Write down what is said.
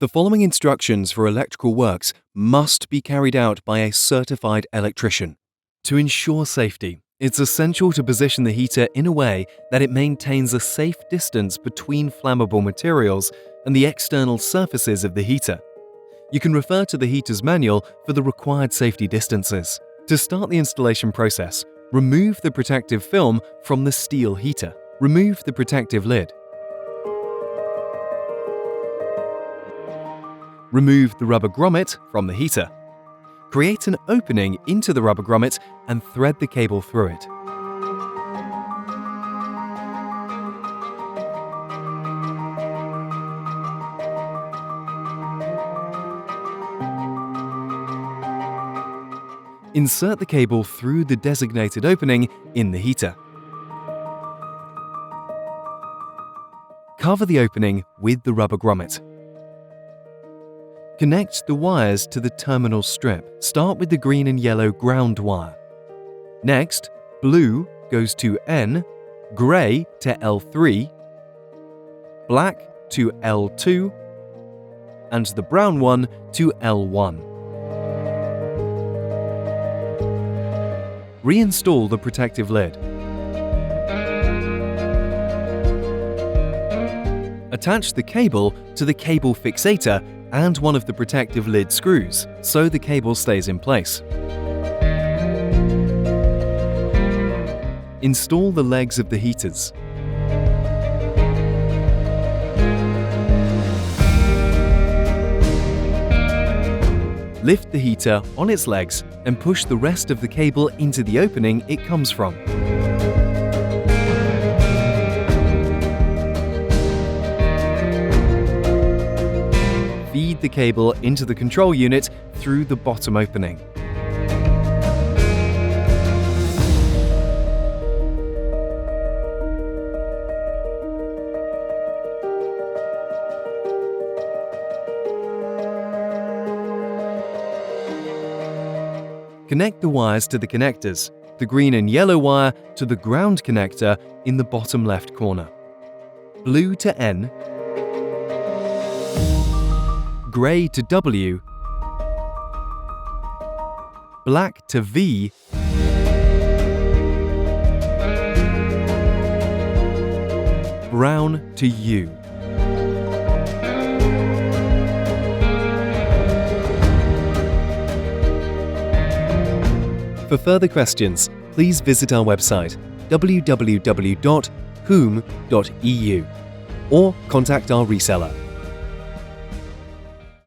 The following instructions for electrical works must be carried out by a certified electrician. To ensure safety, it's essential to position the heater in a way that it maintains a safe distance between flammable materials and the external surfaces of the heater. You can refer to the heater's manual for the required safety distances. To start the installation process, remove the protective film from the steel heater. Remove the protective lid. Remove the rubber grommet from the heater. Create an opening into the rubber grommet and thread the cable through it. Insert the cable through the designated opening in the heater. Cover the opening with the rubber grommet. Connect the wires to the terminal strip. Start with the green and yellow ground wire. Next, blue goes to N, grey to L3, black to L2, and the brown one to L1. Reinstall the protective lid. Attach the cable to the cable fixator and one of the protective lid screws, so the cable stays in place. Install the legs of the heaters. Lift the heater on its legs and push the rest of the cable into the opening it comes from. Feed the cable into the control unit through the bottom opening. Connect the wires to the connectors, the green and yellow wire to the ground connector in the bottom left corner. Blue to N, grey to W, black to V, brown to U. For further questions, please visit our website www.huum.eu or contact our reseller.